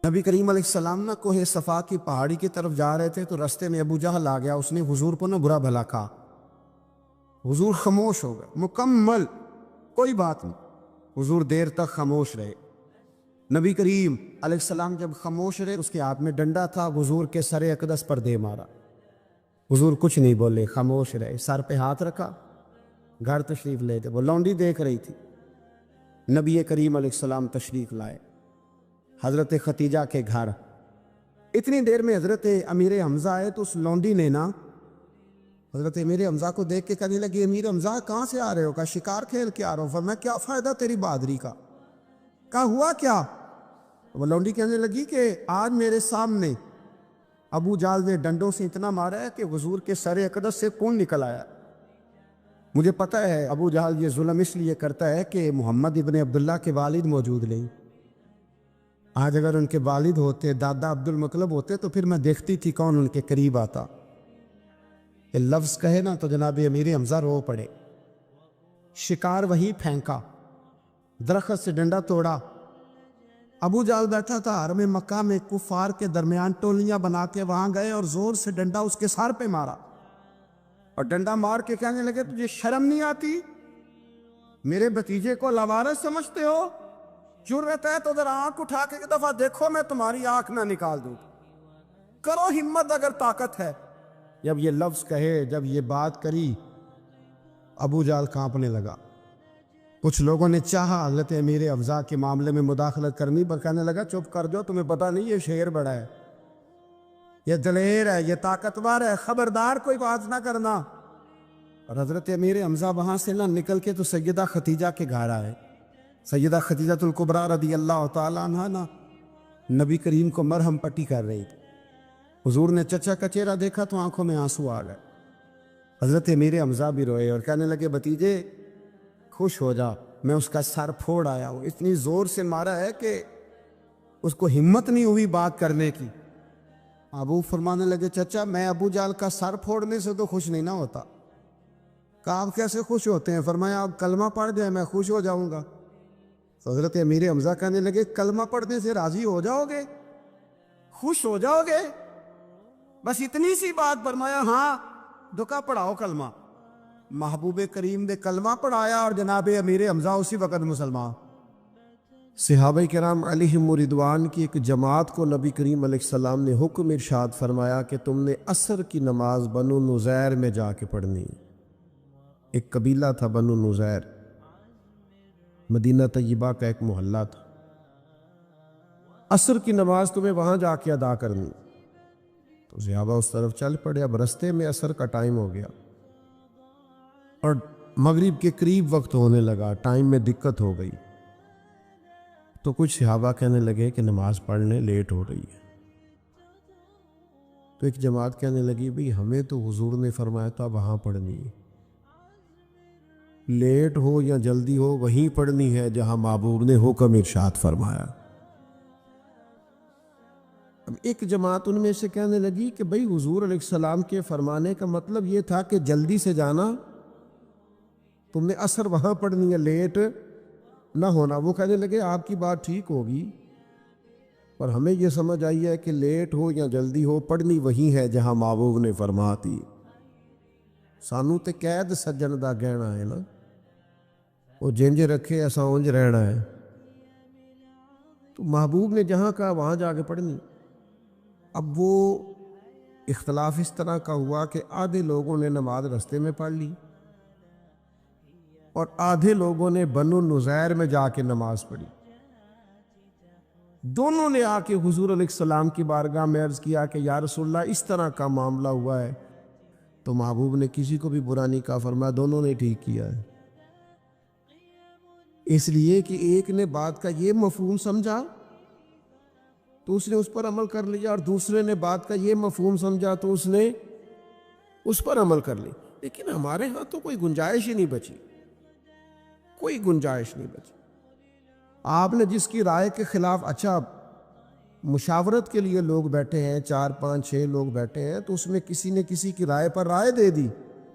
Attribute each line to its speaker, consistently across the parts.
Speaker 1: نبی کریم علیہ السلام نا کوہ صفا کی پہاڑی کی طرف جا رہے تھے تو رستے میں ابو جہل آ گیا. اس نے حضور کو نا برا بھلا کہا. حضور خاموش ہو گئے مکمل, کوئی بات نہیں. حضور دیر تک خاموش رہے. نبی کریم علیہ السلام جب خاموش رہے, اس کے ہاتھ میں ڈنڈا تھا, حضور کے سر اقدس پر دے مارا. حضور کچھ نہیں بولے, خاموش رہے, سر پہ ہاتھ رکھا, گھر تشریف لے گئے. وہ لونڈی دیکھ رہی تھی. نبی کریم علیہ السلام تشریف لائے حضرت ختیجہ کے گھر. اتنی دیر میں حضرت امیر حمزہ آئے تو اس لونڈی نے نا حضرت امیر حمزہ کو دیکھ کے کہنے لگی, امیر حمزہ کہاں سے آ رہے ہو؟ کہا شکار کھیل کے آ رہا ہوں. فرمایا کیا فائدہ تیری بہادری کا؟ کہا ہوا کیا؟ وہ لونڈی کہنے لگی کہ آج میرے سامنے ابو جہل نے ڈنڈوں سے اتنا مارا ہے کہ حضور کے سر اقدس سے خون نکل آیا. مجھے پتہ ہے ابو جہل یہ ظلم اس لیے کرتا ہے کہ محمد ابن عبداللہ کے والد موجود نہیں. آج اگر ان کے والد ہوتے, دادا عبد المطلب ہوتے, تو پھر میں دیکھتی تھی کون ان کے قریب آتا. یہ لفظ کہے نا تو جناب امیر حمزہ رو پڑے. شکار وہی پھینکا, درخت سے ڈنڈا توڑا. ابو جہل بیٹھا تھا حرم مکہ میں, کفار کے درمیان ٹولیاں بنا کے وہاں گئے اور زور سے ڈنڈا اس کے سر پہ مارا. اور ڈنڈا مار کے کہنے لگے تجھے شرم نہیں آتی؟ میرے بھتیجے کو لاوارث سمجھتے ہو؟ جرأت ہے تو ذرا آنکھ اٹھا کے ایک دفعہ دیکھو, میں تمہاری آنکھ نہ نکال دوں. کرو ہمت اگر طاقت ہے. جب یہ لفظ کہے, جب یہ بات کری, ابو جہل کانپنے لگا. کچھ لوگوں نے چاہا حضرت امیر حمزہ کے معاملے میں مداخلت کرنی, پر کہنے لگا چپ کر جاؤ, تمہیں پتہ نہیں یہ شیر بڑا ہے, یہ دلیر ہے, یہ طاقتور ہے, خبردار کوئی بات نہ کرنا. اور حضرت امیر حمزہ وہاں سے نہ نکل کے تو سیدہ ختیجہ کے گھر آئے. سیدہ ختیجہ الکبریٰ رضی اللہ تعالیٰ عنہا نا نبی کریم کو مرہم پٹی کر رہی تھی. حضور نے چچا کا چہرہ دیکھا تو آنکھوں میں آنسو آ گئے. حضرت امیر حمزہ بھی روئے اور کہنے لگے بھتیجے خوش ہو جا, میں اس کا سر پھوڑ آیا ہوں. اتنی زور سے مارا ہے کہ اس کو ہمت نہیں ہوئی بات کرنے کی. ابو فرمانے لگے چچا میں ابو جہل کا سر پھوڑنے سے تو خوش نہیں نہ ہوتا. کہا آپ کیسے خوش ہوتے ہیں؟ فرمایا آپ کلمہ پڑھ جائیں میں خوش ہو جاؤں گا. تو حضرت امیر حمزہ کہنے لگے کلمہ پڑھنے سے راضی ہو جاؤ گے, خوش ہو جاؤ گے, بس اتنی سی بات؟ فرمایا ہاں دکا پڑھاؤ کلمہ. محبوب کریم نے کلمہ پڑھایا اور جناب امیر حمزہ اسی وقت مسلمان. صحابہ کرام علیہم رضوان کی ایک جماعت کو نبی کریم علیہ السلام نے حکم ارشاد فرمایا کہ تم نے عصر کی نماز بنو نزیر میں جا کے پڑھنی. ایک قبیلہ تھا بنو نزیر, مدینہ طیبہ کا ایک محلہ تھا. عصر کی نماز تمہیں وہاں جا کے ادا کرنی. تو صحابہ اس طرف چل پڑے. اب رستے میں عصر کا ٹائم ہو گیا اور مغرب کے قریب وقت ہونے لگا, ٹائم میں دقت ہو گئی. تو کچھ صحابہ کہنے لگے کہ نماز پڑھنے لیٹ ہو رہی ہے. تو ایک جماعت کہنے لگی بھئی ہمیں تو حضور نے فرمایا تھا وہاں پڑھنی ہے, لیٹ ہو یا جلدی ہو وہیں پڑھنی ہے جہاں محبوب نے حکم ارشاد فرمایا. اب ایک جماعت ان میں سے کہنے لگی کہ بھئی حضور علیہ السلام کے فرمانے کا مطلب یہ تھا کہ جلدی سے جانا, تم نے عصر وہاں پڑھنی ہے, لیٹ نہ ہونا. وہ کہنے لگے آپ کی بات ٹھیک ہوگی, پر ہمیں یہ سمجھ آئی ہے کہ لیٹ ہو یا جلدی ہو پڑھنی وہی ہے جہاں محبوب نے فرما دی. سانو تے قید سجن دا گہنا ہے نا, وہ جنج رکھے ایسا اونج رہنا ہے. تو محبوب نے جہاں کہا وہاں جا کے پڑھنی. اب وہ اختلاف اس طرح کا ہوا کہ آدھے لوگوں نے نماز رستے میں پڑھ لی اور آدھے لوگوں نے بنو نزیر میں جا کے نماز پڑھی. دونوں نے آ کے حضور علیہ السلام کی بارگاہ میں عرض کیا کہ یا رسول اللہ اس طرح کا معاملہ ہوا ہے. تو محبوب نے کسی کو بھی برا نہیں کہا, فرمایا دونوں نے ٹھیک کیا ہے. اس لیے کہ ایک نے بات کا یہ مفہوم سمجھا تو اس نے اس پر عمل کر لیا, اور دوسرے نے بات کا یہ مفہوم سمجھا تو اس نے اس پر عمل کر لی. لیکن ہمارے ہاں تو کوئی گنجائش ہی نہیں بچی, کوئی گنجائش نہیں بچی. آپ نے جس کی رائے کے خلاف, اچھا مشاورت کے لیے لوگ بیٹھے ہیں, 4 5 6 لوگ بیٹھے ہیں, تو اس میں کسی نے کسی کی رائے پر رائے دے دی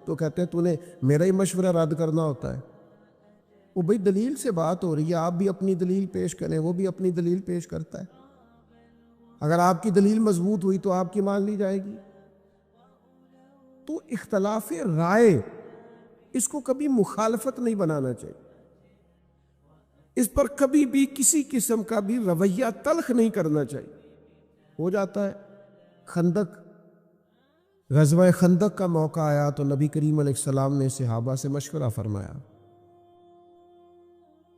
Speaker 1: تو کہتے ہیں تو نے میرا ہی مشورہ رد کرنا ہوتا ہے. وہ بھئی دلیل سے بات ہو رہی ہے, آپ بھی اپنی دلیل پیش کریں, وہ بھی اپنی دلیل پیش کرتا ہے. اگر آپ کی دلیل مضبوط ہوئی تو آپ کی مان لی جائے گی۔ تو اختلاف رائے اس کو کبھی مخالفت نہیں بنانا چاہیے، اس پر کبھی بھی کسی قسم کا بھی رویہ تلخ نہیں کرنا چاہیے۔ ہو جاتا ہے خندق، غزوہ خندق کا موقع آیا تو نبی کریم علیہ السلام نے صحابہ سے مشورہ فرمایا،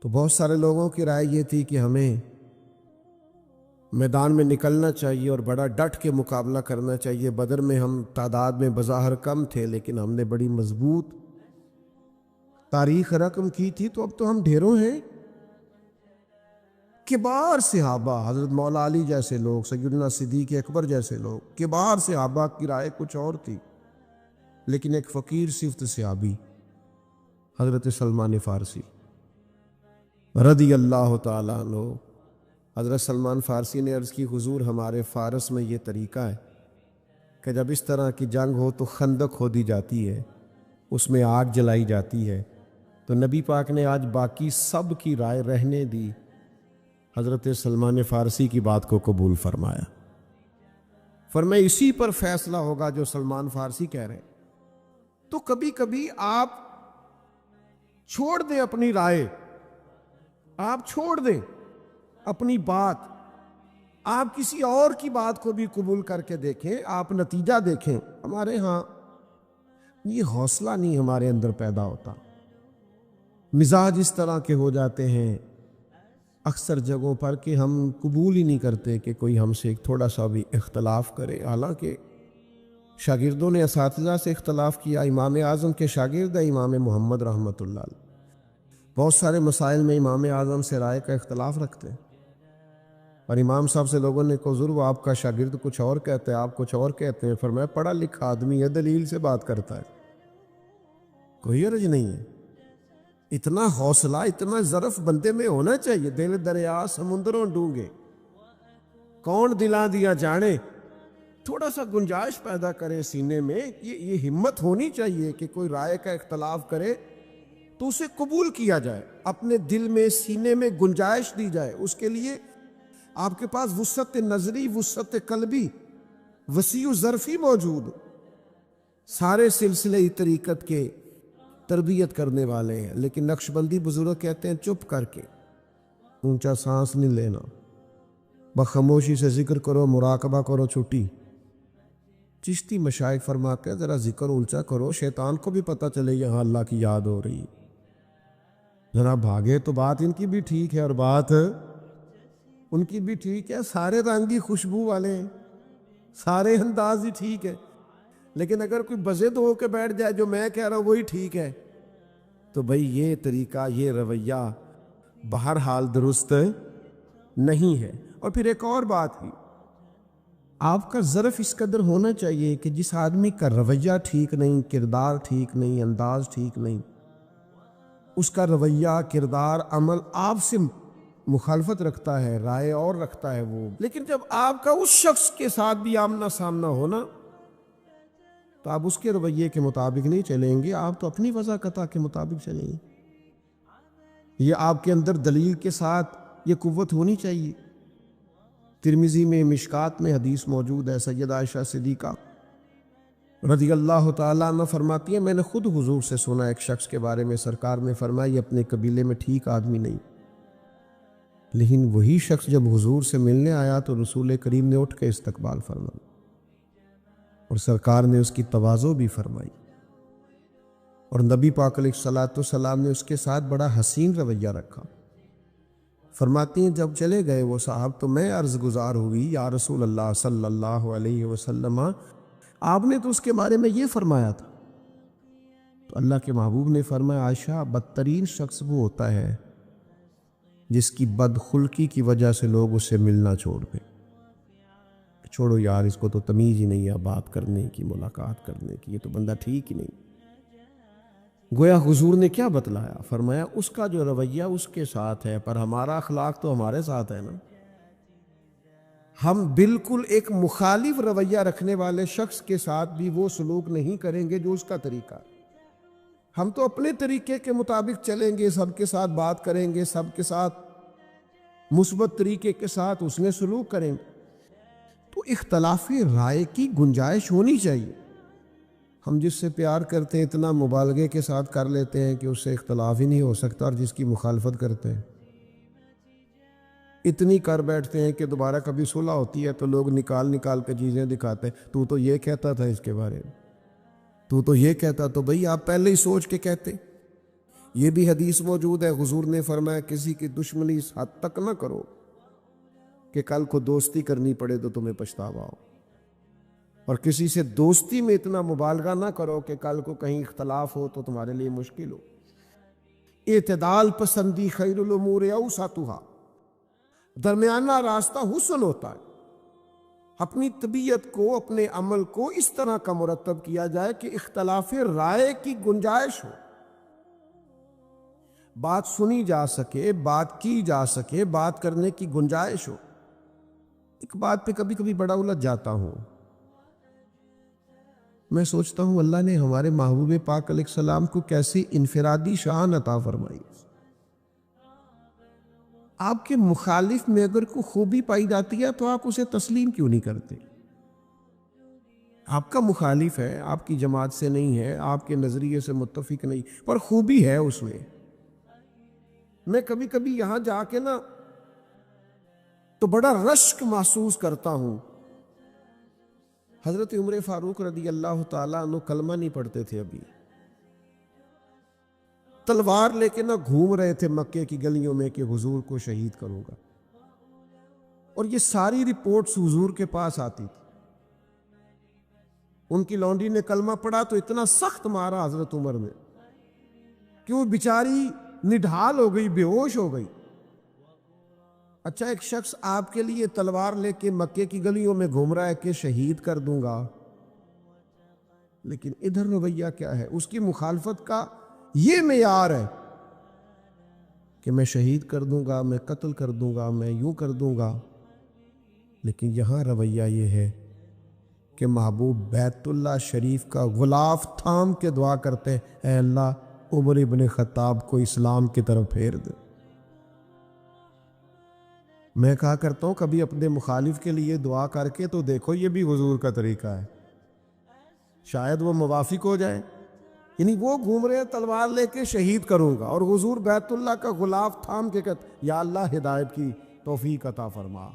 Speaker 1: تو بہت سارے لوگوں کی رائے یہ تھی کہ ہمیں میدان میں نکلنا چاہیے اور بڑا ڈٹ کے مقابلہ کرنا چاہیے۔ بدر میں ہم تعداد میں بظاہر کم تھے لیکن ہم نے بڑی مضبوط تاریخ رقم کی تھی، تو اب تو ہم ڈھیروں ہیں۔ کبار صحابہ، حضرت مولا علی جیسے لوگ، سیدنا صدیق اکبر جیسے لوگ، کبار صحابہ کی رائے کچھ اور تھی، لیکن ایک فقیر صفت صحابی حضرت سلمان فارسی رضی اللہ تعالیٰ عنہ، حضرت سلمان فارسی نے عرض کی، حضور ہمارے فارس میں یہ طریقہ ہے کہ جب اس طرح کی جنگ ہو تو خندق کھودی جاتی ہے، اس میں آگ جلائی جاتی ہے، تو نبی پاک نے آج باقی سب کی رائے رہنے دی، حضرت سلمان فارسی کی بات کو قبول فرمایا، فرمایا اسی پر فیصلہ ہوگا جو سلمان فارسی کہہ رہے ہیں۔ تو کبھی کبھی آپ چھوڑ دیں اپنی رائے، آپ چھوڑ دیں اپنی بات، آپ کسی اور کی بات کو بھی قبول کر کے دیکھیں، آپ نتیجہ دیکھیں۔ ہمارے ہاں یہ حوصلہ نہیں ہمارے اندر پیدا ہوتا، مزاج اس طرح کے ہو جاتے ہیں اکثر جگہوں پر کہ ہم قبول ہی نہیں کرتے کہ کوئی ہم سے ایک تھوڑا سا بھی اختلاف کرے۔ حالانکہ شاگردوں نے اساتذہ سے اختلاف کیا، امام اعظم کے شاگرد ہے امام محمد رحمۃ اللہ علیہ، بہت سارے مسائل میں امام اعظم سے رائے کا اختلاف رکھتے ہیں، اور امام صاحب سے لوگوں نے کہا ضرور آپ کا شاگرد کچھ اور کہتے ہیں، آپ کچھ اور کہتے ہیں، فرمایا پڑھا لکھا آدمی ہے، دلیل سے بات کرتا ہے، کوئی حرج نہیں ہے۔ اتنا حوصلہ، اتنا ظرف بندے میں ہونا چاہیے۔ دل دریا سمندروں ڈونگے، کون دلا دیا جانے، تھوڑا سا گنجائش پیدا کرے سینے میں، یہ ہمت ہونی چاہیے کہ کوئی رائے کا اختلاف کرے تو اسے قبول کیا جائے، اپنے دل میں سینے میں گنجائش دی جائے، اس کے لیے آپ کے پاس وسعت نظری، وسعت قلبی، وسیع ظرفی موجود۔ سارے سلسلے طریقت کے تربیت کرنے والے ہیں، لیکن نقشبندی بزرگ کہتے ہیں چپ کر کے، اونچا سانس نہیں لینا، بخاموشی سے ذکر کرو، مراقبہ کرو، چھٹی۔ چشتی مشائخ فرماتے ہیں ذرا ذکر اونچا کرو، شیطان کو بھی پتہ چلے یہاں اللہ کی یاد ہو رہی، ذرا بھاگے تو بات ان کی بھی ٹھیک ہے اور بات ان کی بھی ٹھیک ہے۔ سارے رنگ ہی خوشبو والے ہیں، سارے انداز ہی ٹھیک ہے، لیکن اگر کوئی بضد ہو کے بیٹھ جائے جو میں کہہ رہا ہوں وہی ٹھیک ہے، تو بھئی یہ طریقہ، یہ رویہ بہرحال درست نہیں ہے۔ اور پھر ایک اور بات بھی، آپ کا ظرف اس قدر ہونا چاہیے کہ جس آدمی کا رویہ ٹھیک نہیں، کردار ٹھیک نہیں، انداز ٹھیک نہیں، اس کا رویہ، کردار، عمل آپ سے مخالفت رکھتا ہے، رائے اور رکھتا ہے وہ، لیکن جب آپ کا اس شخص کے ساتھ بھی آمنا سامنا ہونا تو آپ اس کے رویے کے مطابق نہیں چلیں گے، آپ تو اپنی وضاقتہ کے مطابق چلیں گے۔ یہ آپ کے اندر دلیل کے ساتھ یہ قوت ہونی چاہیے۔ ترمذی میں، مشکات میں حدیث موجود ہے، سیدہ عائشہ صدیقہ رضی اللہ تعالیٰ عنہ فرماتی ہیں میں نے خود حضور سے سنا ایک شخص کے بارے میں، سرکار نے فرمایا یہ اپنے قبیلے میں ٹھیک آدمی نہیں، لیکن وہی شخص جب حضور سے ملنے آیا تو رسول کریم نے اٹھ کے استقبال فرمایا اور سرکار نے اس کی تواضع بھی فرمائی، اور نبی پاک علیہ الصلوۃ والسلام نے اس کے ساتھ بڑا حسین رویہ رکھا۔ فرماتی ہیں جب چلے گئے وہ صاحب تو میں عرض گزار ہوئی یا رسول اللہ صلی اللہ علیہ وسلم، آپ نے تو اس کے بارے میں یہ فرمایا تھا، تو اللہ کے محبوب نے فرمایا عائشہ بدترین شخص وہ ہوتا ہے جس کی بدخلقی کی وجہ سے لوگ اسے ملنا چھوڑ دیں، چھوڑو یار اس کو تو تمیز ہی نہیں ہے بات کرنے کی، ملاقات کرنے کی، یہ تو بندہ ٹھیک ہی نہیں۔ گویا حضور نے کیا بتلایا؟ فرمایا اس کا جو رویہ اس کے ساتھ ہے، پر ہمارا اخلاق تو ہمارے ساتھ ہے نا۔ ہم بالکل ایک مخالف رویہ رکھنے والے شخص کے ساتھ بھی وہ سلوک نہیں کریں گے جو اس کا طریقہ ہے۔ ہم تو اپنے طریقے کے مطابق چلیں گے، سب کے ساتھ بات کریں گے، سب کے ساتھ مثبت طریقے کے ساتھ اس نے سلوک کریں گے۔ تو اختلاف رائے کی گنجائش ہونی چاہیے. ہم جس سے پیار کرتے ہیں اتنا مبالغے کے ساتھ کر لیتے ہیں کہ اس سے اختلاف ہی نہیں ہو سکتا، اور جس کی مخالفت کرتے ہیں اتنی کر بیٹھتے ہیں کہ دوبارہ کبھی صلح ہوتی ہے تو لوگ نکال کے چیزیں دکھاتے ہیں. تو یہ کہتا تھا اس کے بارے میں، تو یہ کہتا. تو بھئی آپ پہلے ہی سوچ کے کہتے. یہ بھی حدیث موجود ہے، حضور نے فرمایا کسی کی دشمنی اس حد تک نہ کرو کہ کل کو دوستی کرنی پڑے تو تمہیں پچھتاوا ہو، اور کسی سے دوستی میں اتنا مبالغہ نہ کرو کہ کل کو کہیں اختلاف ہو تو تمہارے لیے مشکل ہو. اعتدال پسندی خیر الامور اوسطها، درمیانہ راستہ حسن ہوتا ہے. اپنی طبیعت کو، اپنے عمل کو اس طرح کا مرتب کیا جائے کہ اختلاف رائے کی گنجائش ہو، بات سنی جا سکے، بات کی جا سکے، بات کرنے کی گنجائش ہو. ایک بات پہ کبھی کبھی بڑا الجھ جاتا ہوں. میں سوچتا ہوں اللہ نے ہمارے محبوب پاک علیہ السلام کو کیسی انفرادی شان عطا فرمائی. آپ کے مخالف میں اگر کوئی خوبی پائی جاتی ہے تو آپ اسے تسلیم کیوں نہیں کرتے؟ آپ کا مخالف ہے، آپ کی جماعت سے نہیں ہے، آپ کے نظریے سے متفق نہیں، پر خوبی ہے اس میں. میں کبھی کبھی یہاں جا کے نا تو بڑا رشک محسوس کرتا ہوں. حضرت عمر فاروق رضی اللہ تعالیٰ عنہ کلمہ نہیں پڑھتے تھے، ابھی تلوار لے کے نہ گھوم رہے تھے مکے کی گلیوں میں کہ حضور کو شہید کروں گا، اور یہ ساری رپورٹس حضور کے پاس آتی تھی. ان کی لونڈی نے کلمہ پڑھا تو اتنا سخت مارا حضرت عمر نے کہ وہ بیچاری نڈھال ہو گئی، بے ہوش ہو گئی. اچھا، ایک شخص آپ کے لیے تلوار لے کے مکے کی گلیوں میں گھوم رہا ہے کہ شہید کر دوں گا، لیکن ادھر رویہ کیا ہے؟ اس کی مخالفت کا یہ معیار ہے کہ میں شہید کر دوں گا، میں قتل کر دوں گا، میں یوں کر دوں گا. لیکن یہاں رویہ یہ ہے کہ محبوب بیت اللہ شریف کا غلاف تھام کے دعا کرتے ہیں، اے اللہ عمر ابن خطاب کو اسلام کی طرف پھیر دے. میں کہا کرتا ہوں کبھی اپنے مخالف کے لیے دعا کر کے تو دیکھو، یہ بھی حضور کا طریقہ ہے، شاید وہ موافق ہو جائے. یعنی وہ گھوم رہے ہیں تلوار لے کے شہید کروں گا، اور حضور بیت اللہ کا غلاف تھام کے کہتے یا اللہ ہدایت کی توفیق عطا فرما.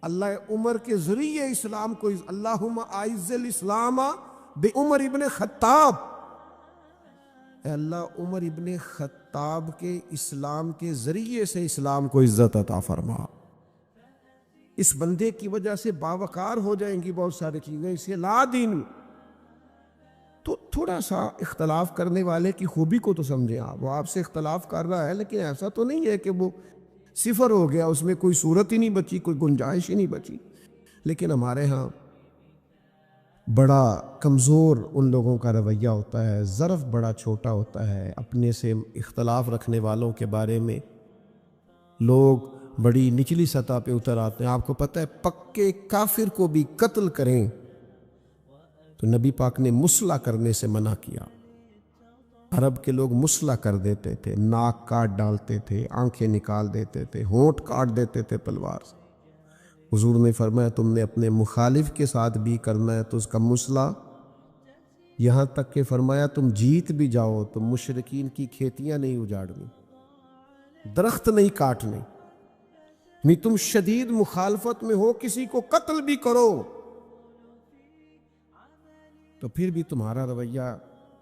Speaker 1: اللہ عمر کے ذریعے اسلام کو، اللہم اعز الاسلام بعمر ابن خطاب، اے اللہ عمر ابن خطاب کے اسلام کے ذریعے سے اسلام کو عزت عطا فرما. اس بندے کی وجہ سے باوقار ہو جائیں گی بہت ساری چیزیں، اسے لا دین. تو تھوڑا سا اختلاف کرنے والے کی خوبی کو تو سمجھیں آپ. وہ آپ سے اختلاف کر رہا ہے لیکن ایسا تو نہیں ہے کہ وہ صفر ہو گیا، اس میں کوئی صورت ہی نہیں بچی، کوئی گنجائش ہی نہیں بچی. لیکن ہمارے ہاں بڑا کمزور ان لوگوں کا رویہ ہوتا ہے، ظرف بڑا چھوٹا ہوتا ہے. اپنے سے اختلاف رکھنے والوں کے بارے میں لوگ بڑی نچلی سطح پہ اتر آتے ہیں. آپ کو پتہ ہے پکے کافر کو بھی قتل کریں تو نبی پاک نے مصلح کرنے سے منع کیا. عرب کے لوگ مصلح کر دیتے تھے، ناک کاٹ ڈالتے تھے، آنکھیں نکال دیتے تھے، ہونٹ کاٹ دیتے تھے تلوار سے. حضور نے فرمایا تم نے اپنے مخالف کے ساتھ بھی کرنا ہے تو اس کا مصلح، یہاں تک کہ فرمایا تم جیت بھی جاؤ تو مشرکین کی کھیتیاں نہیں اجاڑنی، درخت نہیں کاٹنے. نہیں تم شدید مخالفت میں ہو، کسی کو قتل بھی کرو تو پھر بھی تمہارا رویہ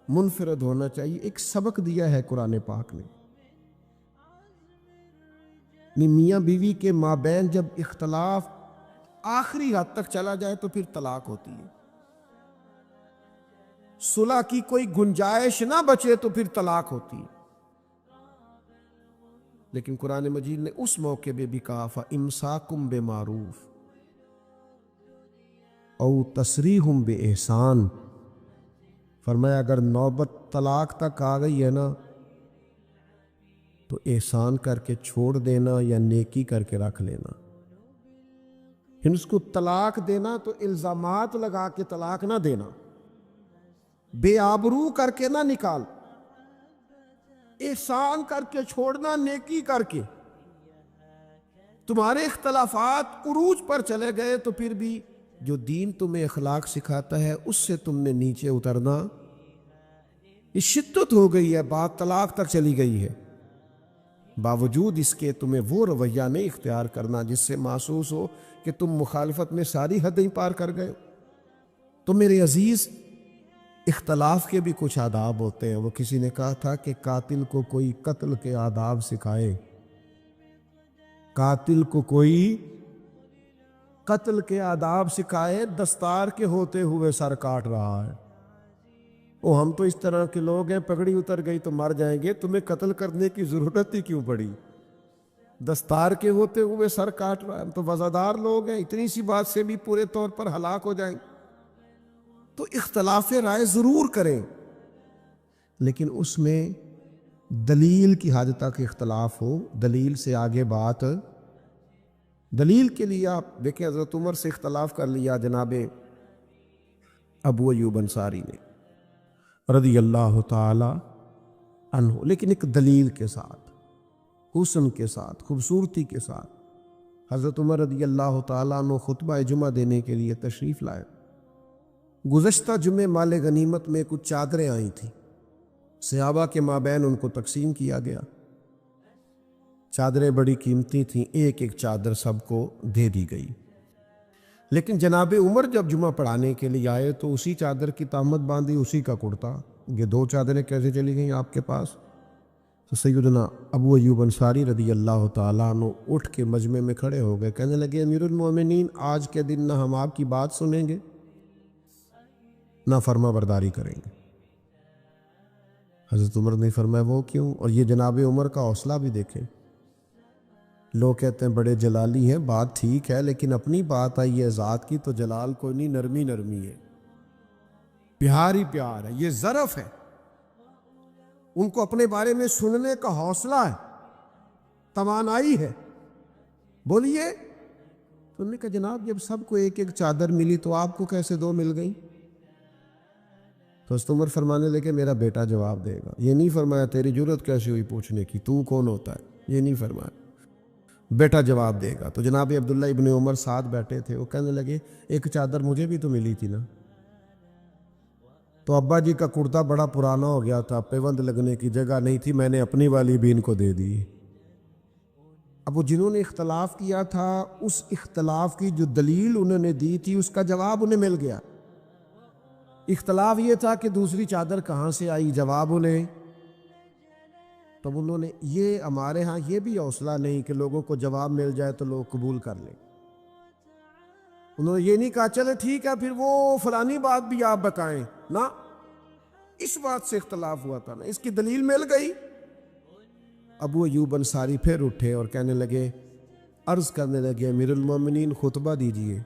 Speaker 1: منفرد ہونا چاہیے. ایک سبق دیا ہے قرآن پاک نے، میاں بیوی کے مابین جب اختلاف آخری حد تک چلا جائے تو پھر طلاق ہوتی ہے. صلح کی کوئی گنجائش نہ بچے تو پھر طلاق ہوتی ہے. لیکن قرآن مجید نے اس موقع پہ بھی کہا فَإِمْسَاكُمْ بِمَعْرُوفٍ او تسریحٌ بِإِحْسَان. فرمایا اگر نوبت طلاق تک آ گئی ہے نا تو احسان کر کے چھوڑ دینا یا نیکی کر کے رکھ لینا. پھر اس کو طلاق دینا تو الزامات لگا کے طلاق نہ دینا، بے آبرو کر کے نہ نکال، احسان کر کے چھوڑنا، نیکی کر کے. تمہارے اختلافات عروج پر چلے گئے تو پھر بھی جو دین تمہیں اخلاق سکھاتا ہے اس سے تم نے نیچے اترنا، یہ شدت ہو گئی ہے، بات طلاق تک چلی گئی ہے، باوجود اس کے تمہیں وہ رویہ نہیں اختیار کرنا جس سے محسوس ہو کہ تم مخالفت میں ساری حدیں پار کر گئے۔ تو میرے عزیز، اختلاف کے بھی کچھ آداب ہوتے ہیں۔ وہ کسی نے کہا تھا کہ قاتل کو کوئی قتل کے آداب سکھائے، قاتل کو کوئی قتل کے آداب سکھائے، دستار کے ہوتے ہوئے سر کاٹ رہا ہے۔ وہ ہم تو اس طرح کے لوگ ہیں، پگڑی اتر گئی تو مر جائیں گے، تمہیں قتل کرنے کی ضرورت ہی کیوں پڑی؟ دستار کے ہوتے ہوئے سر کاٹ رہا ہے، ہم تو وزادار لوگ ہیں، اتنی سی بات سے بھی پورے طور پر ہلاک ہو جائیں۔ تو اختلاف رائے ضرور کریں، لیکن اس میں دلیل کی حد تک اختلاف ہو، دلیل سے آگے بات۔ دلیل کے لیے آپ دیکھیں، حضرت عمر سے اختلاف کر لیا جناب ابو ایوب انصاری نے رضی اللہ تعالی عنہ، لیکن ایک دلیل کے ساتھ، حسن کے ساتھ، خوبصورتی کے ساتھ۔ حضرت عمر رضی اللہ تعالیٰ عنہ خطبہ جمعہ دینے کے لیے تشریف لائے۔ گزشتہ جمعے مال غنیمت میں کچھ چادریں آئی تھیں، صحابہ کے مابین ان کو تقسیم کیا گیا۔ چادریں بڑی قیمتی تھیں، ایک ایک چادر سب کو دے دی گئی۔ لیکن جناب عمر جب جمعہ پڑھانے کے لیے آئے تو اسی چادر کی تہمت باندھی، اسی کا کرتا۔ یہ دو چادریں کیسے چلی گئیں آپ کے پاس؟ تو سیدنا ابو ایوب انصاری رضی اللہ تعالیٰ عنہ اٹھ کے مجمع میں کھڑے ہو گئے، کہنے لگے امیر المومنین، آج کے دن نہ ہم آپ کی بات سنیں گے نہ فرما برداری کریں گے۔ حضرت عمر نے فرمایا وہ کیوں؟ اور یہ جناب عمر کا حوصلہ بھی دیکھیں۔ لوگ کہتے ہیں بڑے جلالی ہیں، بات ٹھیک ہے، لیکن اپنی بات آئی ہے ذات کی تو جلال کوئی نہیں، نرمی نرمی ہے، پیار ہی پیار ہے، یہ ظرف ہے۔ ان کو اپنے بارے میں سننے کا حوصلہ ہے، توانائی ہے، بولیے۔ تو انہوں نے کہا جناب جب سب کو ایک ایک چادر ملی تو آپ کو کیسے دو مل گئی؟ تو حضرت عمر فرمانے لگے میرا بیٹا جواب دے گا۔ یہ نہیں فرمایا تیری جرت کیسے ہوئی پوچھنے کی، تو کون ہوتا ہے، یہ نہیں فرمایا، بیٹا جواب دے گا۔ تو جناب عبداللہ ابن عمر ساتھ بیٹھے تھے، وہ کہنے لگے ایک چادر مجھے بھی تو ملی تھی نا۔ تو ابا جی کا کرتا بڑا پرانا ہو گیا تھا، پیوند لگنے کی جگہ نہیں تھی، میں نے اپنی والی بھی ان کو دے دی۔ اب وہ جنہوں نے اختلاف کیا تھا، اس اختلاف کی جو دلیل انہوں نے دی تھی اس کا جواب انہیں مل گیا۔ اختلاف یہ تھا کہ دوسری چادر کہاں سے آئی، جواب انہیں۔ تب انہوں نے یہ ہمارے ہاں یہ بھی حوصلہ نہیں کہ لوگوں کو جواب مل جائے تو لوگ قبول کر لیں۔ انہوں نے یہ نہیں کہا چلے ٹھیک ہے پھر وہ فلانی بات بھی آپ بتائیں، نہ، اس بات سے اختلاف ہوا تھا نا، اس کی دلیل مل گئی۔ ابو ایوب انصاری پھر اٹھے اور کہنے لگے، عرض کرنے لگے امیر المومنین خطبہ دیجئے،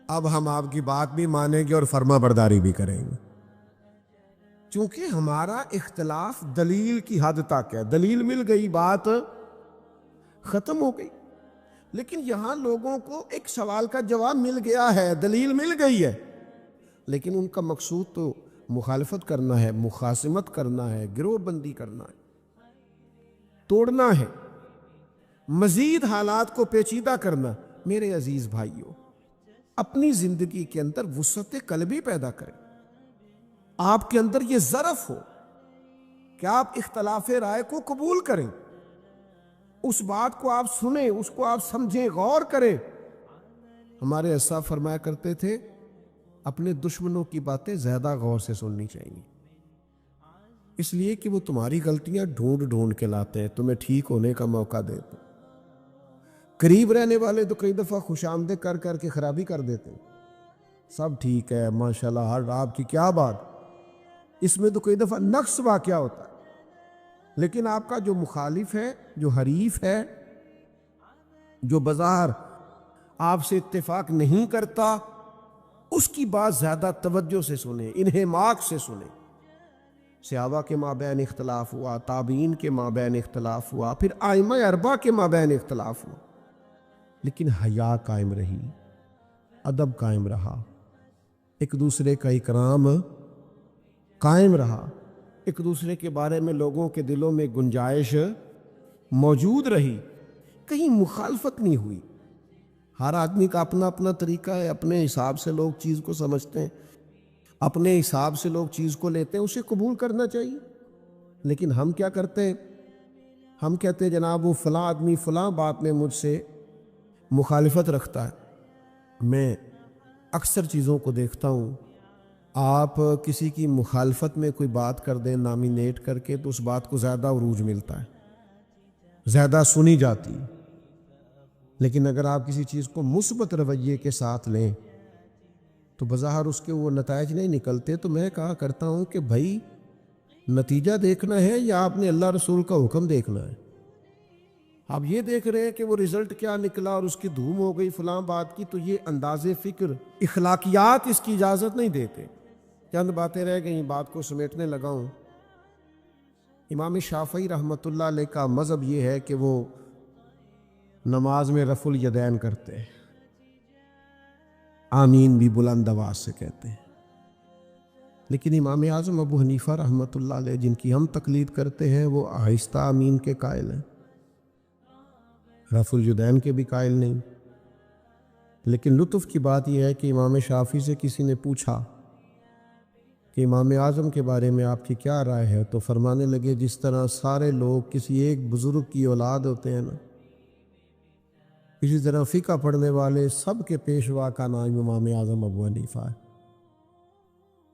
Speaker 1: اب ہم آپ کی بات بھی مانیں گے اور فرما برداری بھی کریں گے، چونکہ ہمارا اختلاف دلیل کی حد تک ہے، دلیل مل گئی، بات ختم ہو گئی۔ لیکن یہاں لوگوں کو ایک سوال کا جواب مل گیا ہے، دلیل مل گئی ہے، لیکن ان کا مقصود تو مخالفت کرنا ہے، مخاصمت کرنا ہے، گروہ بندی کرنا ہے، توڑنا ہے، مزید حالات کو پیچیدہ کرنا۔ میرے عزیز بھائیوں، اپنی زندگی کے اندر وسعت قلبی پیدا کریں، آپ کے اندر یہ ظرف ہو کہ آپ اختلاف رائے کو قبول کریں، اس بات کو آپ سنیں، اس کو آپ سمجھیں، غور کریں۔ ہمارے اسلاف فرمایا کرتے تھے اپنے دشمنوں کی باتیں زیادہ غور سے سننی چاہیے، اس لیے کہ وہ تمہاری غلطیاں ڈھونڈ ڈھونڈ کے لاتے ہیں، تمہیں ٹھیک ہونے کا موقع دیتے ہیں۔ قریب رہنے والے تو کئی دفعہ خوش آمدید کر کر کے خرابی کر دیتے ہیں، سب ٹھیک ہے ماشاءاللہ، ہر آپ کی کیا بات، اس میں تو کئی دفعہ نقص واقعہ ہوتا ہے۔ لیکن آپ کا جو مخالف ہے، جو حریف ہے، جو بظاہر آپ سے اتفاق نہیں کرتا، اس کی بات زیادہ توجہ سے سنیں، انہماک سے سنیں۔ صحابہ کے مابین اختلاف ہوا، تابعین کے مابین اختلاف ہوا، پھر ائمہ اربعہ کے مابین اختلاف ہوا، لیکن حیا قائم رہی، ادب قائم رہا، ایک دوسرے کا اکرام قائم رہا، ایک دوسرے کے بارے میں لوگوں کے دلوں میں گنجائش موجود رہی۔
Speaker 2: کہیں مخالفت نہیں ہوئی. ہر آدمی کا اپنا اپنا طریقہ ہے، اپنے حساب سے لوگ چیز کو سمجھتے ہیں، اپنے حساب سے لوگ چیز کو لیتے ہیں، اسے قبول کرنا چاہیے. لیکن ہم کیا کرتے ہیں؟ ہم کہتے ہیں جناب وہ فلاں آدمی فلاں بات میں مجھ سے مخالفت رکھتا ہے. میں اکثر چیزوں کو دیکھتا ہوں، آپ کسی کی مخالفت میں کوئی بات کر دیں نامینیٹ کر کے تو اس بات کو زیادہ عروج ملتا ہے، زیادہ سنی جاتی ہے. لیکن اگر آپ کسی چیز کو مثبت رویے کے ساتھ لیں تو بظاہر اس کے وہ نتائج نہیں نکلتے. تو میں کہا کرتا ہوں کہ بھائی نتیجہ دیکھنا ہے یا آپ نے اللہ رسول کا حکم دیکھنا ہے؟ آپ یہ دیکھ رہے ہیں کہ وہ رزلٹ کیا نکلا اور اس کی دھوم ہو گئی فلاں بات کی، تو یہ انداز فکر اخلاقیات اس کی اجازت نہیں دیتے. چند باتیں رہ گئیں، بات کو سمیٹنے لگا ہوں. امام شافعی رحمۃ اللہ علیہ کا مذہب یہ ہے کہ وہ نماز میں رفع الیدین کرتے ہیں، آمین بھی بلند آواز سے کہتے ہیں. لیکن امام اعظم ابو حنیفہ رحمۃ اللہ علیہ جن کی ہم تقلید کرتے ہیں وہ آہستہ آمین کے قائل ہیں، رفع الیدین کے بھی قائل نہیں. لیکن لطف کی بات یہ ہے کہ امام شافعی سے کسی نے پوچھا کہ امام اعظم کے بارے میں آپ کی کیا رائے ہے، تو فرمانے لگے جس طرح سارے لوگ کسی ایک بزرگ کی اولاد ہوتے ہیں نا، اسی طرح فقہ پڑھنے والے سب کے پیشوا کا نام امام اعظم ابو حنیفہ ہے.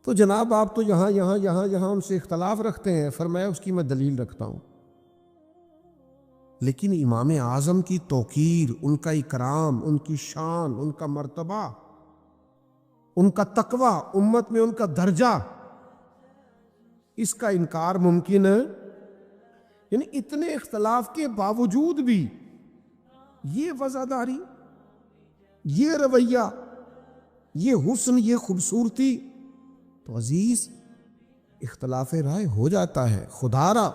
Speaker 2: تو جناب آپ تو یہاں ان سے اختلاف رکھتے ہیں. فرمایا اس کی میں دلیل رکھتا ہوں، لیکن امام اعظم کی توقیر، ان کا اکرام، ان کی شان، ان کا مرتبہ، ان کا تقوی، امت میں ان کا درجہ، اس کا انکار ممکن ہے؟ یعنی اتنے اختلاف کے باوجود بھی یہ وفاداری، یہ رویہ، یہ حسن، یہ خوبصورتی. تو عزیز اختلاف رائے ہو جاتا ہے، خدا را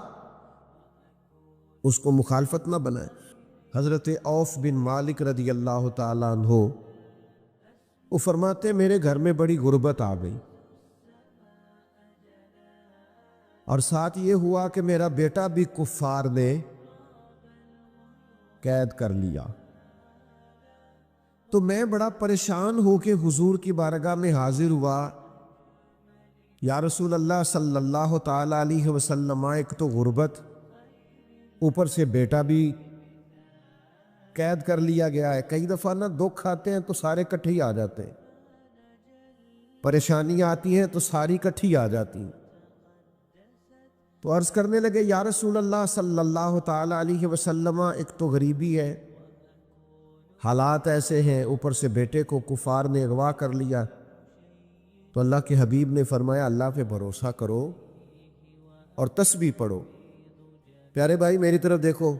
Speaker 2: اس کو مخالفت نہ بنائے. حضرت عوف بن مالک رضی اللہ تعالیٰ عنہ وہ فرماتے میرے گھر میں بڑی غربت آ گئی، اور ساتھ یہ ہوا کہ میرا بیٹا بھی کفار نے قید کر لیا. تو میں بڑا پریشان ہو کے حضور کی بارگاہ میں حاضر ہوا. یا رسول اللہ صلی اللہ تعالیٰ علیہ وسلم، ایک تو غربت، اوپر سے بیٹا بھی قید کر لیا گیا ہے. کئی دفعہ نا دکھ آتے ہیں تو سارے کٹھے ہی آ جاتے ہیں، پریشانیاں آتی ہیں تو ساری کٹھی آ جاتی ہیں. تو عرض کرنے لگے یا رسول اللہ صلی اللہ تعالیٰ علیہ وسلم، ایک تو غریبی ہے، حالات ایسے ہیں، اوپر سے بیٹے کو کفار نے اغوا کر لیا. تو اللہ کے حبیب نے فرمایا اللہ پہ بھروسہ کرو اور تسبیح پڑھو. پیارے بھائی میری طرف دیکھو،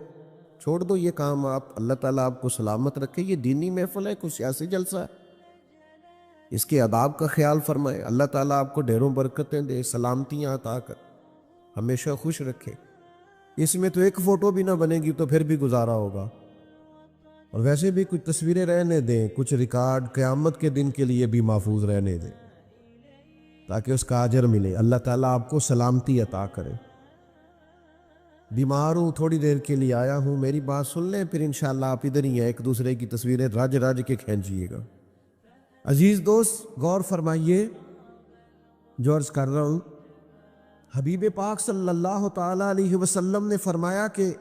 Speaker 2: چھوڑ دو یہ کام آپ، اللہ تعالیٰ آپ کو سلامت رکھے. یہ دینی محفل ہے، کوئی سیاسی جلسہ ہے؟ اس کے آداب کا خیال فرمائے. اللہ تعالیٰ آپ کو ڈھیروں برکتیں دے، سلامتیاں عطا کر، ہمیشہ خوش رکھے. اس میں تو ایک فوٹو بھی نہ بنے گی تو پھر بھی گزارا ہوگا. اور ویسے بھی کچھ تصویریں رہنے دیں، کچھ ریکارڈ قیامت کے دن کے لیے بھی محفوظ رہنے دیں تاکہ اس کا اجر ملے. اللہ تعالیٰ آپ کو سلامتی عطا کرے. بیمار ہوں، تھوڑی دیر کے لیے آیا ہوں، میری بات سن لیں، پھر انشاءاللہ آپ ادھر ہی ہیں، ایک دوسرے کی تصویریں رج رج کے کھینچیے گا. عزیز دوست غور فرمائیے جو عرض کر رہا ہوں. حبیب پاک صلی اللہ تعالیٰ علیہ وسلم نے فرمایا کہ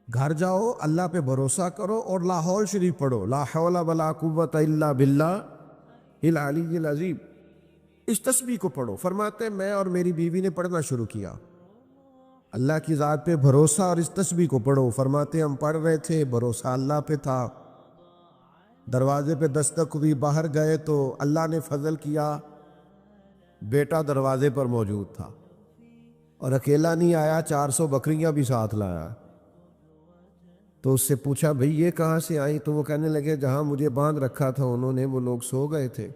Speaker 2: گھر جاؤ، اللہ پہ بھروسہ کرو اور لاحول شریف پڑھو، لا حول ولا قوت الا باللہ العلی العظیم. اس تسبیح کو پڑھو. فرماتے میں اور میری بیوی نے پڑھنا شروع کیا، اللہ کی ذات پہ بھروسہ اور اس تسبیح کو پڑھو. فرماتے ہم پڑھ رہے تھے، بھروسہ اللہ پہ تھا. دروازے پہ دستک ہوئی، باہر گئے تو اللہ نے فضل کیا، بیٹا دروازے پر موجود تھا اور اکیلا نہیں آیا، 400 بکریاں بھی ساتھ لایا. تو اس سے پوچھا بھئی یہ کہاں سے آئی؟ تو وہ کہنے لگے جہاں مجھے باندھ رکھا تھا انہوں نے، وہ لوگ سو گئے تھے،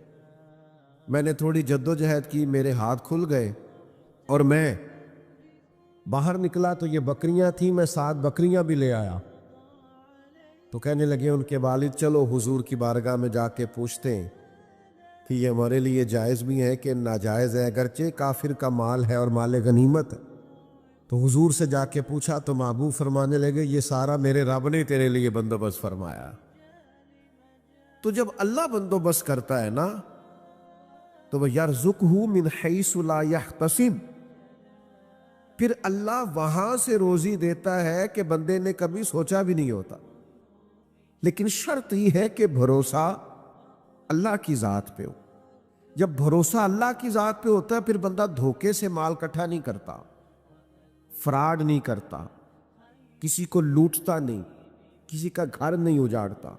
Speaker 2: میں نے تھوڑی جدوجہد کی، میرے ہاتھ کھل گئے اور میں باہر نکلا تو یہ بکریاں تھیں، میں 7 بکریاں بھی لے آیا. تو کہنے لگے ان کے والد چلو حضور کی بارگاہ میں جا کے پوچھتے ہیں کہ یہ ہمارے لیے جائز بھی ہے کہ ناجائز ہے، اگرچہ کافر کا مال ہے اور مال غنیمت ہے. تو حضور سے جا کے پوچھا تو محبوب فرمانے لگے یہ سارا میرے رب نے تیرے لیے بندوبست فرمایا۔ تو جب اللہ بندوبست کرتا ہے نا تو وہ یرزقہ من حیث لا یحتسب، پھر اللہ وہاں سے روزی دیتا ہے کہ بندے نے کبھی سوچا بھی نہیں ہوتا۔ لیکن شرط یہ ہے کہ بھروسہ اللہ کی ذات پہ ہو۔ جب بھروسہ اللہ کی ذات پہ ہوتا ہے پھر بندہ دھوکے سے مال اکٹھا نہیں کرتا، فراڈ نہیں کرتا، کسی کو لوٹتا نہیں، کسی کا گھر نہیں اجاڑتا۔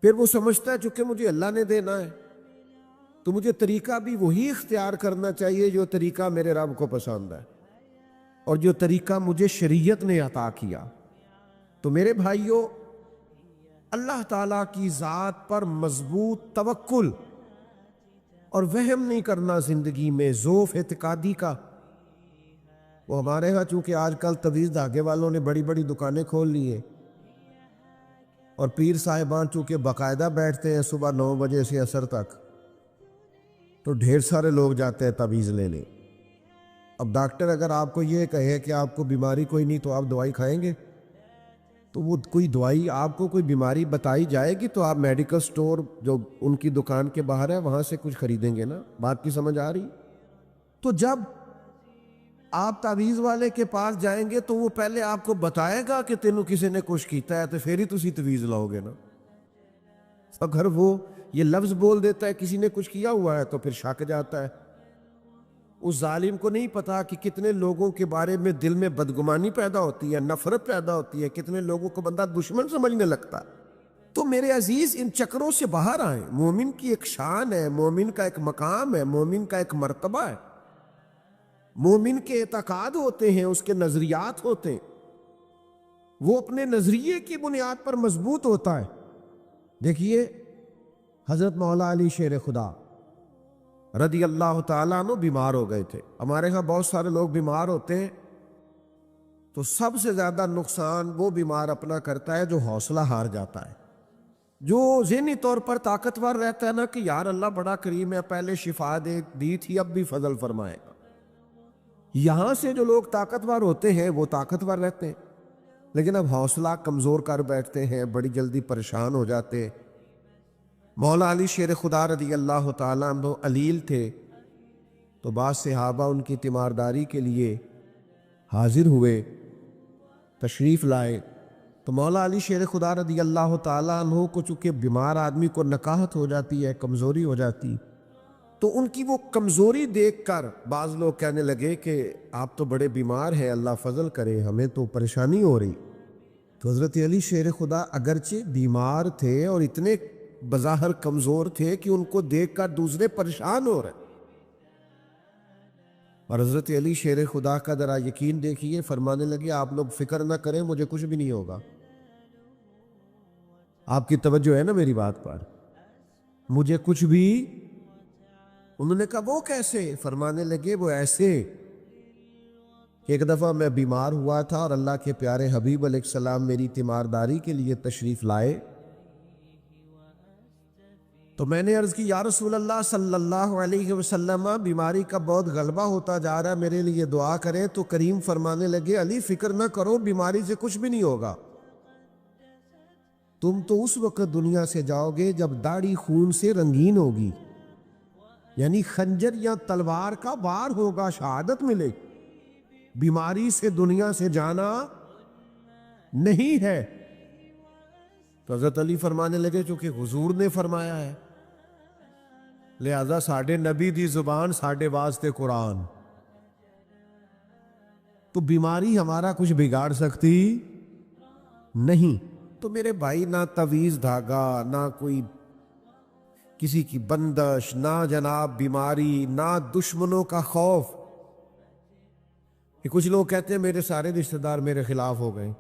Speaker 2: پھر وہ سمجھتا ہے چونکہ مجھے اللہ نے دینا ہے تو مجھے طریقہ بھی وہی اختیار کرنا چاہیے جو طریقہ میرے رب کو پسند ہے اور جو طریقہ مجھے شریعت نے عطا کیا۔ تو میرے بھائیوں، اللہ تعالیٰ کی ذات پر مضبوط توکل اور وہم نہیں کرنا زندگی میں، ذوف اعتقادی کا۔ وہ ہمارے ہاں چونکہ آج کل تویز دھاگے والوں نے بڑی بڑی دکانیں کھول لی ہیں اور پیر صاحبان چونکہ باقاعدہ بیٹھتے ہیں صبح 9 بجے سے عصر تک، تو ڈھیر سارے لوگ جاتے ہیں تویز لینے۔ اب ڈاکٹر اگر آپ کو یہ کہے کہ آپ کو بیماری کوئی نہیں تو آپ دوائی کھائیں گے؟ تو وہ کوئی دوائی آپ کو کوئی بیماری بتائی جائے گی تو آپ میڈیکل سٹور جو ان کی دکان کے باہر ہے وہاں سے کچھ خریدیں گے نا۔ بات کی سمجھ آ رہی؟ تو جب آپ تعویذ والے کے پاس جائیں گے تو وہ پہلے آپ کو بتائے گا کہ تینوں کسی نے کچھ کیتا ہے تو پھر ہی تسی تعویذ لاؤ گے نا۔ اگر وہ یہ لفظ بول دیتا ہے کسی نے کچھ کیا ہوا ہے تو پھر شک جاتا ہے۔ اس ظالم کو نہیں پتا کہ کتنے لوگوں کے بارے میں دل میں بدگمانی پیدا ہوتی ہے، نفرت پیدا ہوتی ہے، کتنے لوگوں کو بندہ دشمن سمجھنے لگتا ہے۔ تو میرے عزیز ان چکروں سے باہر آئیں۔ مومن کی ایک شان ہے، مومن کا ایک مقام ہے، مومن کا ایک مرتبہ ہے، مومن کے اعتقاد ہوتے ہیں، اس کے نظریات ہوتے ہیں، وہ اپنے نظریے کی بنیاد پر مضبوط ہوتا ہے۔ دیکھیے حضرت مولا علی شیر خدا رضی اللہ تعالیٰ عنہ بیمار ہو گئے تھے۔ ہمارے ہاں بہت سارے لوگ بیمار ہوتے ہیں تو سب سے زیادہ نقصان وہ بیمار اپنا کرتا ہے جو حوصلہ ہار جاتا ہے، جو ذہنی طور پر طاقتور رہتا ہے نا کہ یار اللہ بڑا کریم ہے، پہلے شفا دی تھی اب بھی فضل فرمائے گا۔ یہاں سے جو لوگ طاقتور ہوتے ہیں وہ طاقتور رہتے ہیں، لیکن اب حوصلہ کمزور کر بیٹھتے ہیں، بڑی جلدی پریشان ہو جاتے ہیں۔ مولا علی شیر خدا رضی اللہ تعالیٰ عنہ علیل تھے تو بعض صحابہ ان کی تیمارداری کے لیے حاضر ہوئے، تشریف لائے۔ تو مولا علی شیر خدا رضی اللہ تعالیٰ عنہ کو چونکہ بیمار آدمی کو نکاہت ہو جاتی ہے، کمزوری ہو جاتی، تو ان کی وہ کمزوری دیکھ کر بعض لوگ کہنے لگے کہ آپ تو بڑے بیمار ہیں، اللہ فضل کرے، ہمیں تو پریشانی ہو رہی۔ تو حضرت علی شیر خدا اگرچہ بیمار تھے اور اتنے بظاہر کمزور تھے کہ ان کو دیکھ کر دوسرے پریشان ہو رہے، اور حضرت علی شیر خدا کا ذرا یقین دیکھیے، فرمانے لگے آپ لوگ فکر نہ کریں، مجھے کچھ بھی نہیں ہوگا۔ آپ کی توجہ ہے نا میری بات پر؟ مجھے کچھ بھی۔ انہوں نے کہا وہ کیسے؟ فرمانے لگے وہ ایسے کہ ایک دفعہ میں بیمار ہوا تھا اور اللہ کے پیارے حبیب علیہ السلام میری تیمارداری کے لیے تشریف لائے، تو میں نے عرض کی یا رسول اللہ صلی اللہ علیہ وسلم بیماری کا بہت غلبہ ہوتا جا رہا ہے، میرے لیے دعا کریں۔ تو کریم فرمانے لگے علی فکر نہ کرو، بیماری سے کچھ بھی نہیں ہوگا، تم تو اس وقت دنیا سے جاؤ گے جب داڑھی خون سے رنگین ہوگی، یعنی خنجر یا تلوار کا وار ہوگا، شہادت ملے، بیماری سے دنیا سے جانا نہیں ہے۔ تو حضرت علی فرمانے لگے چونکہ حضور نے فرمایا ہے لہذا ساڈے نبی دی زبان ساڈے واسطے قرآن، تو بیماری ہمارا کچھ بگاڑ سکتی نہیں۔ تو میرے بھائی نہ تویز دھاگا، نہ کوئی کسی کی بندش، نہ جناب بیماری، نہ دشمنوں کا خوف۔ کہ کچھ لوگ کہتے ہیں میرے سارے رشتہ دار میرے خلاف ہو گئے،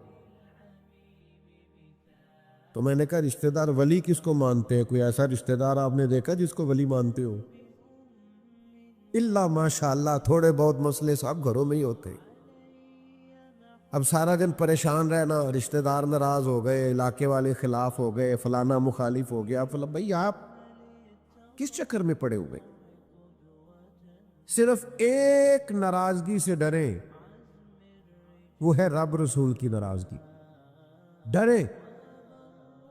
Speaker 2: تو میں نے کہا رشتہ دار ولی کس کو مانتے ہیں؟ کوئی ایسا رشتہ دار آپ نے دیکھا جس کو ولی مانتے ہو؟ اللہ ماشاءاللہ تھوڑے بہت مسئلے سب گھروں میں ہی ہوتے ہیں۔ اب سارا دن پریشان رہنا، رشتہ دار ناراض ہو گئے، علاقے والے خلاف ہو گئے، فلانا مخالف ہو گیا، بھائی آپ کس چکر میں پڑے ہوئے؟ صرف ایک ناراضگی سے ڈریں وہ ہے رب رسول کی ناراضگی. ڈرے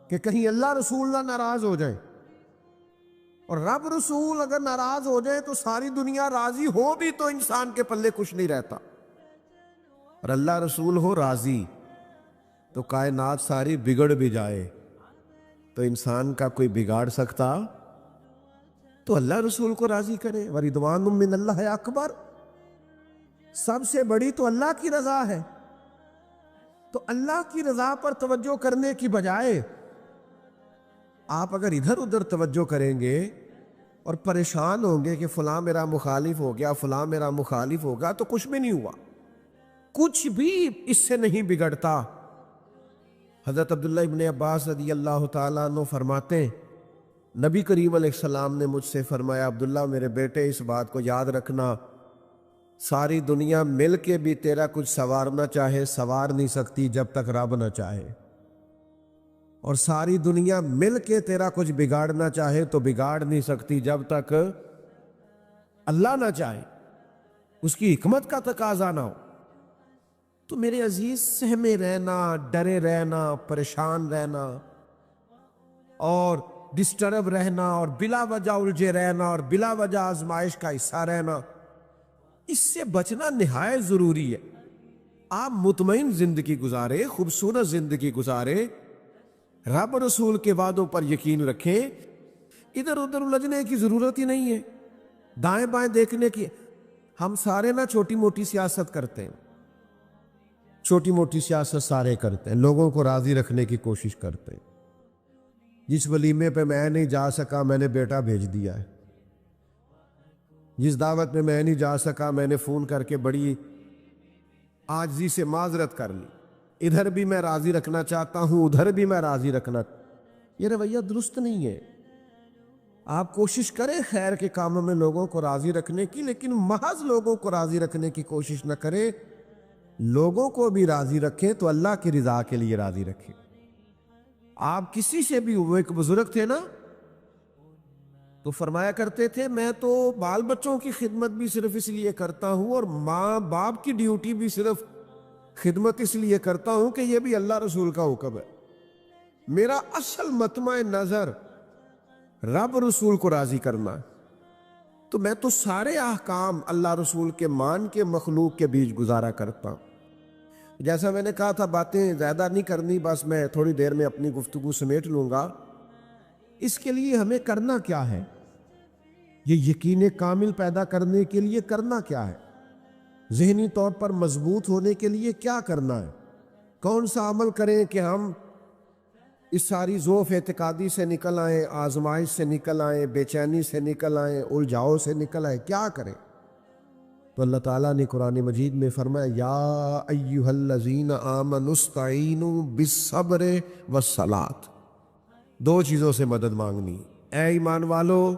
Speaker 2: کہ کہیں اللہ رسول نہ ناراض ہو جائے، اور رب رسول اگر ناراض ہو جائے تو ساری دنیا راضی ہو بھی تو انسان کے پلے کچھ نہیں رہتا، اور اللہ رسول ہو راضی تو کائنات ساری بگڑ بھی جائے تو انسان کا کوئی بگاڑ سکتا؟ تو اللہ رسول کو راضی کرے. وَرِضْوَانٌ مِّنَ اللَّهِ اکبر، سب سے بڑی تو اللہ کی رضا ہے. تو اللہ کی رضا پر توجہ کرنے کی بجائے آپ اگر ادھر ادھر توجہ کریں گے اور پریشان ہوں گے کہ فلاں میرا مخالف ہو گیا، فلاں میرا مخالف ہوگا، تو کچھ بھی نہیں ہوا، کچھ بھی اس سے نہیں بگڑتا. حضرت عبداللہ ابن عباس رضی اللہ تعالیٰ عنہ فرماتے ہیں نبی کریم علیہ السلام نے مجھ سے فرمایا، عبداللہ میرے بیٹے اس بات کو یاد رکھنا، ساری دنیا مل کے بھی تیرا کچھ سنوارنا چاہے سنوار نہیں سکتی جب تک رب نہ چاہے، اور ساری دنیا مل کے تیرا کچھ بگاڑنا چاہے تو بگاڑ نہیں سکتی جب تک اللہ نہ چاہے، اس کی حکمت کا تقاضا نہ ہو. تو میرے عزیز، سہمے رہنا، ڈرے رہنا، پریشان رہنا اور ڈسٹرب رہنا اور بلا وجہ الجھے رہنا اور بلا وجہ آزمائش کا حصہ رہنا، اس سے بچنا نہایت ضروری ہے. آپ مطمئن زندگی گزارے، خوبصورت زندگی گزارے، رب رسول کے وعدوں پر یقین رکھیں، ادھر ادھر الجھنے کی ضرورت ہی نہیں ہے، دائیں بائیں دیکھنے کی. ہم سارے نا چھوٹی موٹی سیاست کرتے ہیں، چھوٹی موٹی سیاست سارے کرتے ہیں، لوگوں کو راضی رکھنے کی کوشش کرتے ہیں. جس ولیمے پہ میں نہیں جا سکا میں نے بیٹا بھیج دیا ہے، جس دعوت میں میں نہیں جا سکا میں نے فون کر کے بڑی عاجزی سے معذرت کر لی. ادھر بھی میں راضی رکھنا چاہتا ہوں، ادھر بھی میں راضی رکھنا. یہ رویہ درست نہیں ہے. آپ کوشش کریں خیر کے کاموں میں لوگوں کو راضی رکھنے کی، لیکن محض لوگوں کو راضی رکھنے کی کوشش نہ کریں، لوگوں کو بھی راضی رکھیں تو اللہ کی رضا کے لیے راضی رکھیں. آپ کسی سے بھی، وہ ایک بزرگ تھے نا تو فرمایا کرتے تھے میں تو بال بچوں کی خدمت بھی صرف اس لیے کرتا ہوں اور ماں باپ کی ڈیوٹی بھی صرف خدمت اس لیے کرتا ہوں کہ یہ بھی اللہ رسول کا حکم ہے. میرا اصل مطمع نظر رب رسول کو راضی کرنا ہے. تو میں تو سارے احکام اللہ رسول کے مان کے مخلوق کے بیچ گزارا کرتا ہوں. جیسا میں نے کہا تھا باتیں زیادہ نہیں کرنی، بس میں تھوڑی دیر میں اپنی گفتگو سمیٹ لوں گا. اس کے لیے ہمیں کرنا کیا ہے؟ یہ یقین کامل پیدا کرنے کے لیے کرنا کیا ہے؟ ذہنی طور پر مضبوط ہونے کے لیے کیا کرنا ہے؟ کون سا عمل کریں کہ ہم اس ساری ضعف اعتقادی سے نکل آئیں، آزمائش سے نکل آئیں، بے چینی سے نکل آئیں، الجھاؤ سے نکل آئیں؟ کیا کریں؟ تو اللہ تعالیٰ نے قرآن مجید میں فرمایا یا ایھا الذین آمنوا استعینوا بالصبر والصلاۃ. دو چیزوں سے مدد مانگنی. اے ایمان والو،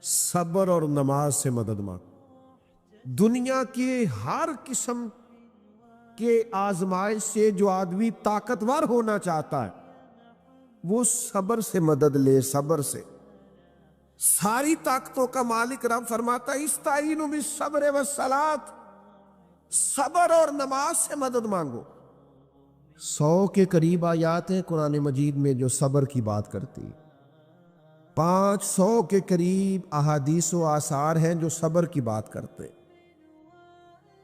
Speaker 2: صبر اور نماز سے مدد مانگ. دنیا کے ہر قسم کے آزمائش سے جو آدمی طاقتور ہونا چاہتا ہے وہ صبر سے مدد لے. صبر سے ساری طاقتوں کا مالک رب فرماتا ہے استعینوا بالصبر والصلاۃ، صبر اور نماز سے مدد مانگو. 100 کے قریب آیات ہیں قرآن مجید میں جو صبر کی بات کرتی، 500 کے قریب احادیث و آثار ہیں جو صبر کی بات کرتے.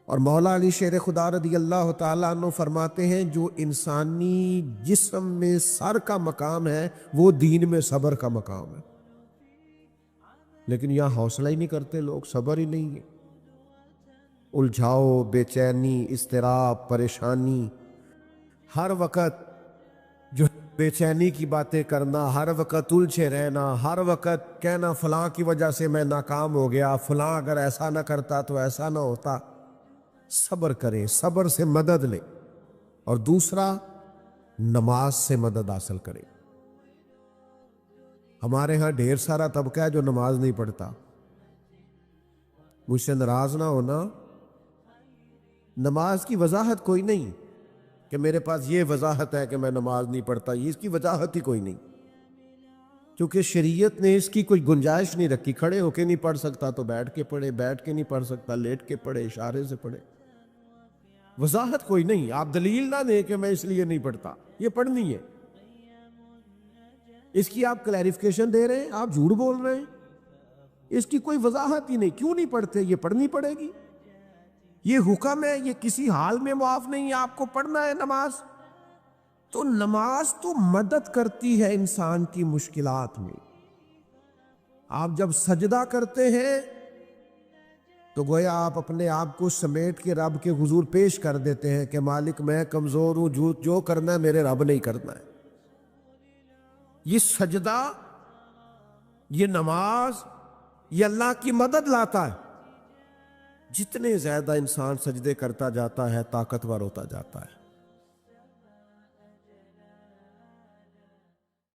Speaker 2: اور مولا علی شیر خدا رضی اللہ تعالیٰ عنہ فرماتے ہیں جو انسانی جسم میں سر کا مقام ہے وہ دین میں صبر کا مقام ہے. لیکن یہاں حوصلہ ہی نہیں کرتے لوگ، صبر ہی نہیں ہے. الجھاؤ، بے چینی، اضطراب، پریشانی، ہر وقت جو بے چینی کی باتیں کرنا، ہر وقت الجھے رہنا، ہر وقت کہنا فلاں کی وجہ سے میں ناکام ہو گیا، فلاں اگر ایسا نہ کرتا تو ایسا نہ ہوتا. صبر کریں، صبر سے مدد لیں. اور دوسرا، نماز سے مدد حاصل کریں. ہمارے ہاں ڈھیر سارا طبقہ ہے جو نماز نہیں پڑھتا. مجھ سے ناراض نہ ہونا، نماز کی وضاحت کوئی نہیں کہ میرے پاس یہ وضاحت ہے کہ میں نماز نہیں پڑھتا، اس کی وضاحت ہی کوئی نہیں، کیونکہ شریعت نے اس کی کوئی گنجائش نہیں رکھی. کھڑے ہو کے نہیں پڑھ سکتا تو بیٹھ کے پڑھے، بیٹھ کے نہیں پڑھ سکتا لیٹ کے پڑھے، اشارے سے پڑھے. وضاحت کوئی نہیں، آپ دلیل نہ دیں کہ میں اس لیے نہیں پڑھتا، یہ پڑھنی ہے، اس کی آپ کلیریفیکیشن دے رہے ہیں، آپ جھوٹ بول رہے ہیں، اس کی کوئی وضاحت ہی نہیں، کیوں نہیں پڑھتے؟ یہ پڑھنی پڑے گی، یہ حکم ہے، یہ کسی حال میں معاف نہیں ہے، آپ کو پڑھنا ہے نماز۔ تو نماز تو مدد کرتی ہے انسان کی مشکلات میں۔ آپ جب سجدہ کرتے ہیں تو گویا آپ اپنے آپ کو سمیٹ کے رب کے حضور پیش کر دیتے ہیں کہ مالک میں کمزور ہوں، جو کرنا ہے میرے رب نہیں کرنا ہے۔ یہ سجدہ، یہ نماز، یہ اللہ کی مدد لاتا ہے۔ جتنے زیادہ انسان سجدے کرتا جاتا ہے طاقتور ہوتا جاتا ہے۔